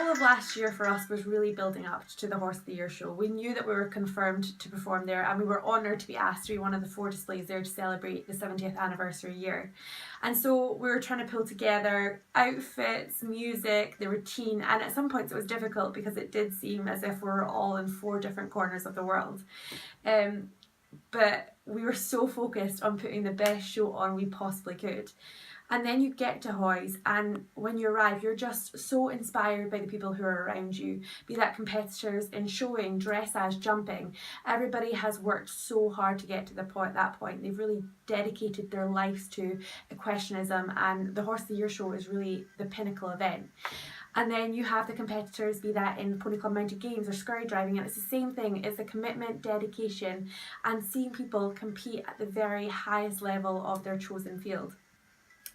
all of last year for us was really building up to the Horse of the Year show. We knew that we were confirmed to perform there, and we were honoured to be asked to be one of the 4 displays there to celebrate the 70th anniversary year. And so we were trying to pull together outfits, music, the routine, and at some points it was difficult because it did seem as if we were all in 4 different corners of the world. But we were so focused on putting the best show on we possibly could. And then you get to Hoys, and when you arrive, you're just so inspired by the people who are around you, be that competitors in showing, dressage, jumping. Everybody has worked so hard to get to that point. They've really dedicated their lives to equestrianism, and the Horse of the Year show is really the pinnacle event. And then you have the competitors, be that in Pony Club Mounted Games or scurry driving, and it's the same thing. It's the commitment, dedication, and seeing people compete at the very highest level of their chosen field.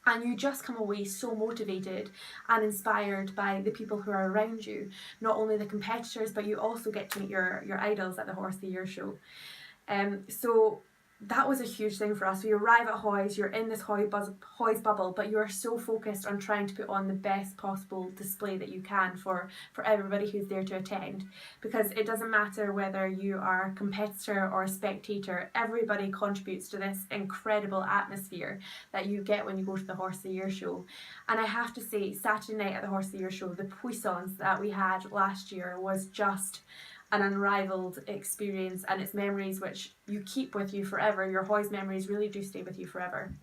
And you just come away so motivated and inspired by the people who are around you. Not only the competitors, but you also get to meet your idols at the Horse of the Year show. So that was a huge thing for us. We arrive at Hoys, you're in this Hoys bubble, but you are so focused on trying to put on the best possible display that you can for everybody who's there to attend. Because it doesn't matter whether you are a competitor or a spectator, everybody contributes to this incredible atmosphere that you get when you go to the Horse of the Year show. And I have to say, Saturday night at the Horse of the Year show, the puissance that we had last year was just an unrivaled experience, and it's memories which you keep with you forever. Your Hoys memories really do stay with you forever.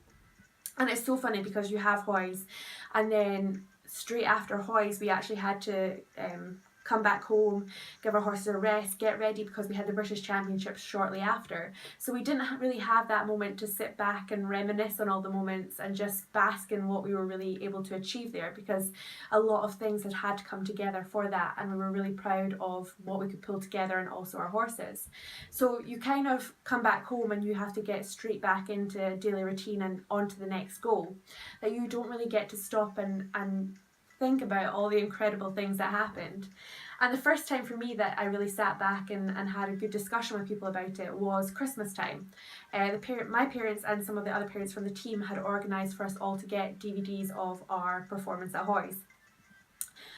And it's so funny because you have Hoys, and then straight after Hoys we actually had to come back home, give our horses a rest, get ready because we had the British Championships shortly after. So we didn't really have that moment to sit back and reminisce on all the moments and just bask in what we were really able to achieve there, because a lot of things had to come together for that, and we were really proud of what we could pull together and also our horses. So you kind of come back home and you have to get straight back into daily routine and on to the next goal, that you don't really get to stop and think about all the incredible things that happened. And the first time for me that I really sat back and had a good discussion with people about it was Christmas time. My parents and some of the other parents from the team had organised for us all to get DVDs of our performance at Hoys.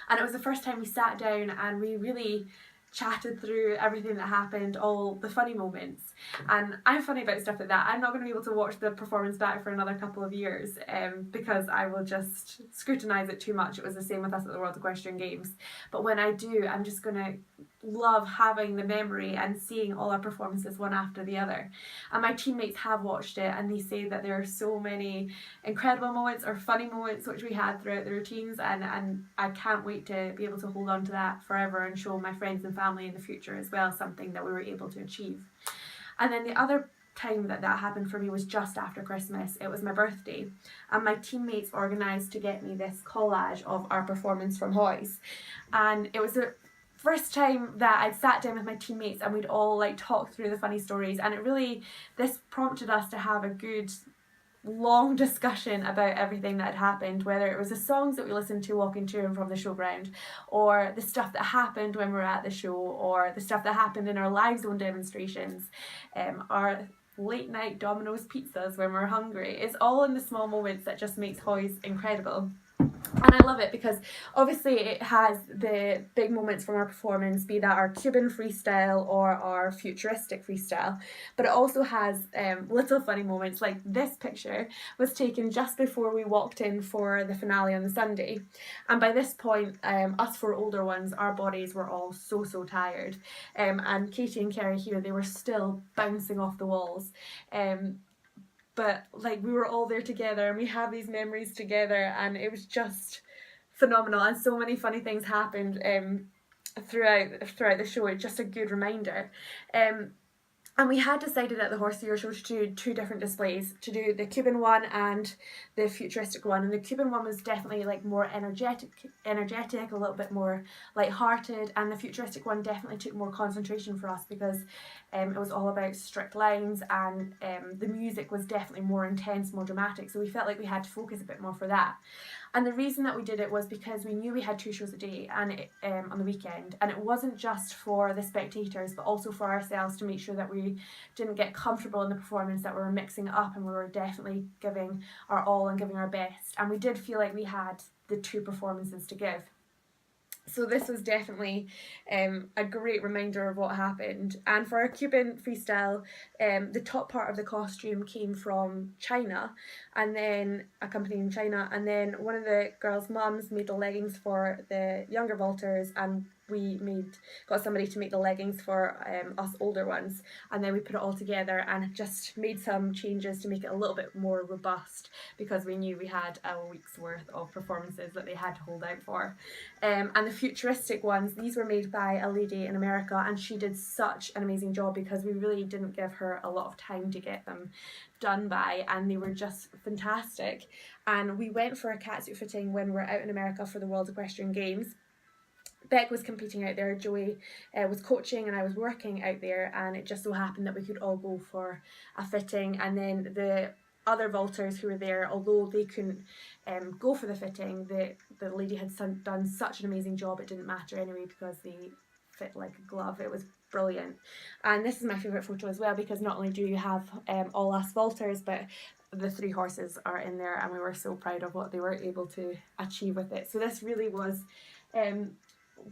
And it was the first time we sat down and we really chatted through everything that happened, all the funny moments. And I'm funny about stuff like that. I'm not going to be able to watch the performance back for another couple of years because I will just scrutinise it too much. It was the same with us at the World Equestrian Games. But when I do, I'm just going to love having the memory and seeing all our performances one after the other. And my teammates have watched it and they say that there are so many incredible moments or funny moments which we had throughout the routines, and I can't wait to be able to hold on to that forever and show my friends and family in the future as well, something that we were able to achieve. And then the other time that happened for me was just after Christmas. It was my birthday, and my teammates organised to get me this collage of our performance from Hoys. And it was the first time that I'd sat down with my teammates and we'd all talk through the funny stories, and this prompted us to have a good long discussion about everything that had happened, whether it was the songs that we listened to walking to and from the showground, or the stuff that happened when we were at the show, or the stuff that happened in our live zone demonstrations, our late night Domino's pizzas when we're hungry. It's all in the small moments that just makes Hoys incredible. And I love it because obviously it has the big moments from our performance, be that our Cuban freestyle or our futuristic freestyle, but it also has little funny moments. Like this picture was taken just before we walked in for the finale on the Sunday, and by this point us 4 older ones, our bodies were all so tired, and Katie and Kerry here, they were still bouncing off the walls, but we were all there together and we have these memories together, and it was just phenomenal, and so many funny things happened throughout the show. It's just a good reminder. And we had decided at the Horse of the Year show to do 2 different displays, to do the Cuban one and the futuristic one. And the Cuban one was definitely more energetic, a little bit more light-hearted, and the futuristic one definitely took more concentration for us because it was all about strict lines, and the music was definitely more intense, more dramatic. So we felt like we had to focus a bit more for that. And the reason that we did it was because we knew we had 2 shows a day and on the weekend, and it wasn't just for the spectators but also for ourselves, to make sure that we didn't get comfortable in the performance, that we were mixing it up and we were definitely giving our all and giving our best. And we did feel like we had the 2 performances to give. So this was definitely a great reminder of what happened. And for a Cuban freestyle, the top part of the costume came from China, and then a company in China, and then one of the girls' mums made the leggings for the younger vaulters, and we got somebody to make the leggings for us older ones, and then we put it all together and just made some changes to make it a little bit more robust, because we knew we had a week's worth of performances that they had to hold out for. And the futuristic ones, these were made by a lady in America, and she did such an amazing job because we really didn't give her a lot of time to get them done by, and they were just fantastic. And we went for a catsuit fitting when we were out in America for the World Equestrian Games. Beck was competing out there, Joey was coaching, and I was working out there, and it just so happened that we could all go for a fitting. And then the other vaulters who were there, although they couldn't go for the fitting, the lady had done such an amazing job, it didn't matter anyway because they fit like a glove. It was brilliant. And this is my favourite photo as well, because not only do you have all us vaulters, but the 3 horses are in there, and we were so proud of what they were able to achieve with it. So this really was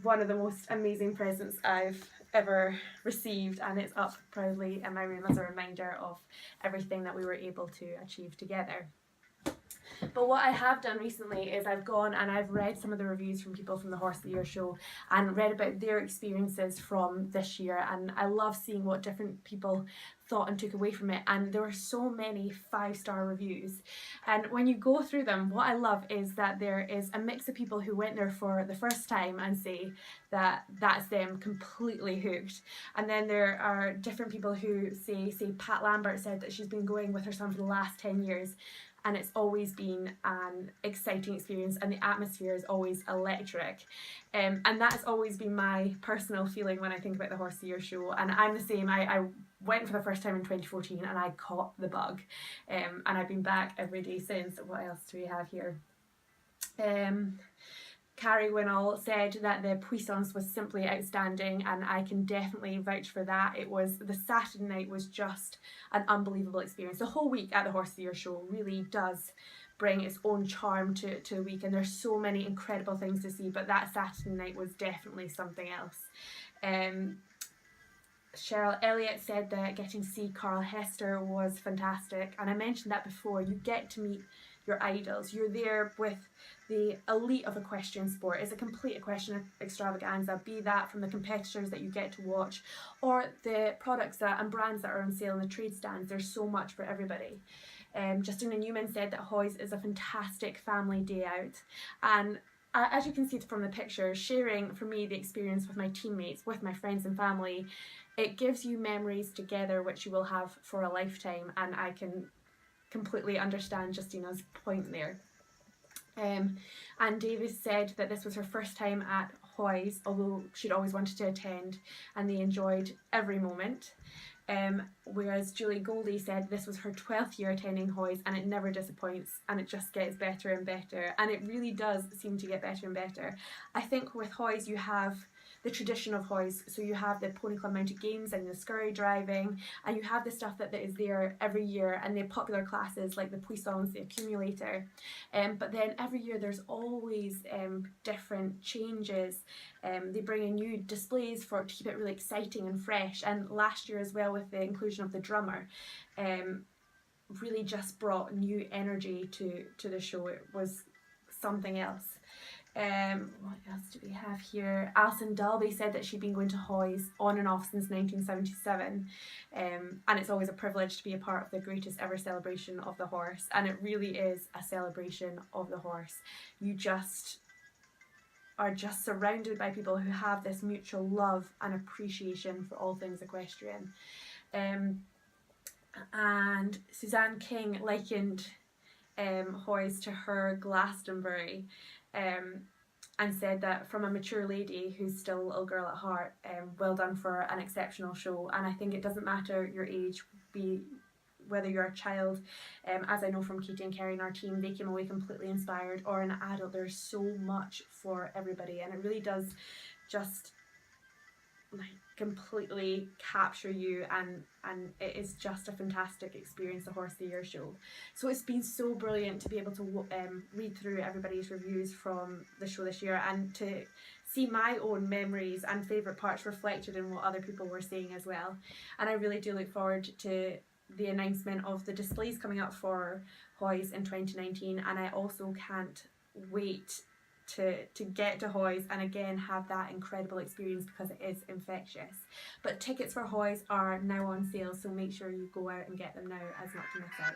one of the most amazing presents I've ever received, and it's up proudly in my room as a reminder of everything that we were able to achieve together. But what I have done recently is I've gone and I've read some of the reviews from people from the Horse of the Year show and read about their experiences from this year, and I love seeing what different people thought and took away from it. And there were so many 5-star reviews, and when you go through them, what I love is that there is a mix of people who went there for the first time and say that that's them completely hooked, and then there are different people who say Pat Lambert said that she's been going with her son for the last 10 years, and it's always been an exciting experience, and the atmosphere is always electric. And that's always been my personal feeling when I think about the Horse of the Year show. And I'm the same. I went for the first time in 2014 and I caught the bug. And I've been back every day since. What else do we have here? Carrie Winnall said that the puissance was simply outstanding, and I can definitely vouch for that. The Saturday night was just an unbelievable experience. The whole week at the Horse of the Year show really does bring its own charm to a week, and there's so many incredible things to see, but that Saturday night was definitely something else. Cheryl Elliott said that getting to see Carl Hester was fantastic, and I mentioned that before. You get to meet your idols. You're there with the elite of equestrian sport. It's a complete equestrian extravaganza, be that from the competitors that you get to watch or the products and brands that are on sale in the trade stands. There's so much for everybody. Justina Newman said that Hoys is a fantastic family day out, and as you can see from the picture, sharing for me the experience with my teammates, with my friends and family, it gives you memories together which you will have for a lifetime, and I can completely understand Justina's point there. Anne Davis said that this was her first time at Hoys, although she'd always wanted to attend, and they enjoyed every moment. Whereas Julie Goldie said this was her 12th year attending Hoys, and it never disappoints, and it just gets better and better, and it really does seem to get better and better. I think with Hoys you have the tradition of Hoys, so you have the Pony Club Mounted Games and the scurry driving, and you have the stuff that is there every year, and the popular classes like the Puissance, the Accumulator, but then every year there's always different changes. They bring in new displays to keep it really exciting and fresh, and last year as well with the inclusion of the drummer, really just brought new energy to the show. It was something else. What else do we have here? Alison Dalby said that she'd been going to Hoys on and off since 1977, and it's always a privilege to be a part of the greatest ever celebration of the horse, and it really is a celebration of the horse. You just are just surrounded by people who have this mutual love and appreciation for all things equestrian. And Suzanne King likened Hoys to her Glastonbury, and said that from a mature lady who's still a little girl at heart, well done for an exceptional show. And I think it doesn't matter your age, whether you're a child, as I know from Katie and Kerry in our team, they came away completely inspired, or an adult. There's so much for everybody, and it really does just like completely capture you, and it is just a fantastic experience, the Horse of the Year show. So it's been so brilliant to be able to read through everybody's reviews from the show this year, and to see my own memories and favourite parts reflected in what other people were saying as well. And I really do look forward to the announcement of the displays coming up for Hoys in 2019, and I also can't wait to get to Hoys and again have that incredible experience, because it is infectious. But tickets for Hoys are now on sale, so make sure you go out and get them now as not to miss out.